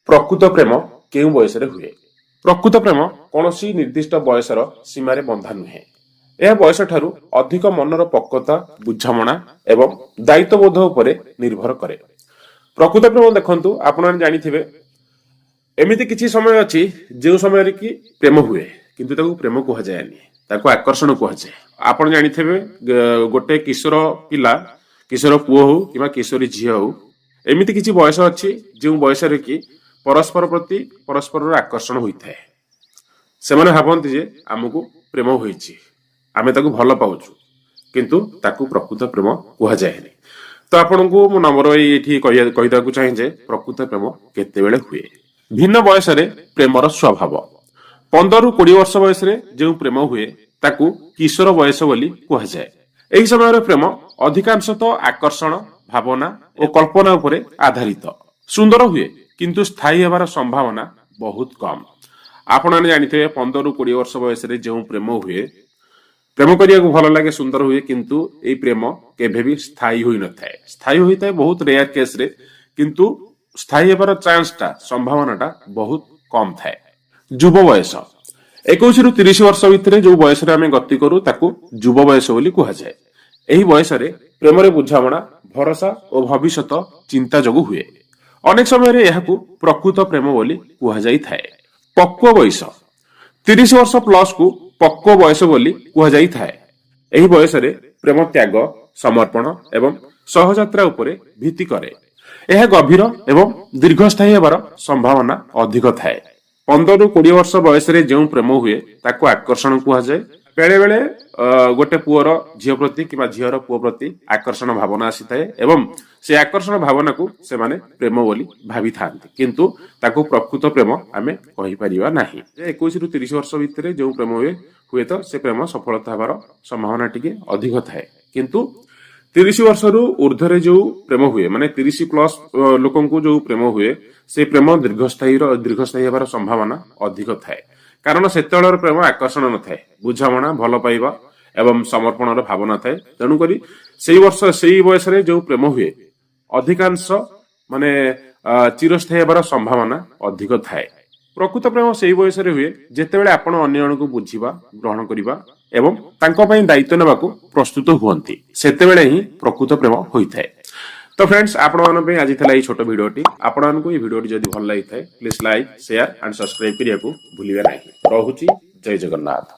प्रकृत प्रेम केउ बयस हुए। प्रकृत प्रेम कौन निर्दिष्ट बयसर सीमार बंधा नुहे। यह बयस ठारू अधिक मनर पक्वता बुझामणा एवं दायित्वबोध उपर निर्भर करे। प्रकृत प्रेम देखंतु आपण जानिथिबे एमिति किछि समय अछि जो समय कि प्रेम हुए किंतु ताकू प्रेम कुहा जायनि, ताकू आकर्षण कुहा जाय। आपण जानिथिबे गोटे किशोर पिला, किशोर पुओ हो किबा किशोरी झियो हो, एमिति किछि बयस अछि जो बयस रे कि परस्पर प्रति परस्पर आकर्षण होइथाय। सेमाने भाबंती जे हमकु प्रेम होइछि, आमे ताकू भल पाउछु, किंतु ताकू प्रकृत प्रेम कुहा जायनि। तो आपनको मो नंबर एठी कहिदाकू चाहे जे प्रकृत प्रेम केतेबेले हुए। भिन्न बयस रे प्रेमर स्वभाव। 15 ରୁ 20 वर्ष बयस रे जो प्रेम हुए ताकू किशोर बयस बोली कुहा जाय। एही समय प्रेम अधिकांशतः आकर्षण, भावना और कल्पना उपरे आधारित। सुंदर हुए किंतु स्थायी हेबार संभावना बहुत कम। आपण जानिथे 15 ରୁ 20 वर्ष बयस रे जो प्रेम हुए, प्रेम करिया को भल लागे, सुंदर हुए, किंतु ए प्रेम केभे भी स्थायी होई न थाए। स्थायी होई थाए बहुत रेयर केस रे, किंतु स्थायी हेबार चांसटा, संभावनाटा बहुत कम थाए। युव बयस 21 ରୁ 30 वर्ष भितर जो बयस रे आमे गति करू ताकू युव बयस बोली कुहा जाय। एही बयस रे प्रेम रे बुझामणा, भरोसा और भविष्यत चिंता जगु हुए। अनेक समय रे एहाकू प्रकृत प्रेम बोली कुहा जाई थाए। पक्व बयस 30 वर्ष प्लस को पक्व बयस बोली कुहा जाई थाए। एही बयस रे प्रेम त्याग, समर्पण एवं सहयात्रा उपरे भित्ति करे। यह गभीर एवं दीर्घस्थायी हेबार संभावना अधिक थाए। 15 ରୁ 20 वर्ष बयस रे जो प्रेम हुए ताकू आकर्षण कुहा जाय। बेले बेले गोटे पुअर झियो प्रति किबा झियोर पुओ प्रति आकर्षण भावना आसी थाए एवं से आकर्षण भावना को से माने प्रेम बोली भाबी थांती, किंतु ताकू प्रकृत प्रेम आमे कहि परिबा नाही। 21 ରୁ 30 वर्ष भितर जो प्रेम हुए तो से प्रेम सफलता हेबार संभावना टिके अधिक थाए। किंतु 30 वर्ष रु ऊर्ध्वरे जो प्रेम हुए माने 30 प्लस लोकन को जो प्रेम हुए से प्रेम दीर्घस्थायी हेबार संभावना अधिक थाए। कारण सेतेबेलर प्रेम आकर्षण न थाए, बुझामणा, भल पाइबा एवं समर्पणर भावना थाए। तेणु करी सेई बयस रे जो प्रेम हुए अधिकांश माने चिरस्थायी हेबार संभावना अधिक थाए। प्रकृत प्रेम सेई बयस रे हुए जेतेबेले आपण अन्य जणको बुझिबा, ग्रहण करिबा एवं तांको पई दायित्व नेबाकू प्रस्तुत हुअंती, सेतेबेले ही प्रकृत प्रेम होइथाय। तो फ्रेंड्स, आपण मान पे आज थला ई छोटो भिडियोटी। आपण मानकू ई भिडियोटी जदि भल लागि थाए please like, share and subscribe करिया को भूलिबे नाही। रहूची, जय जगन्नाथ।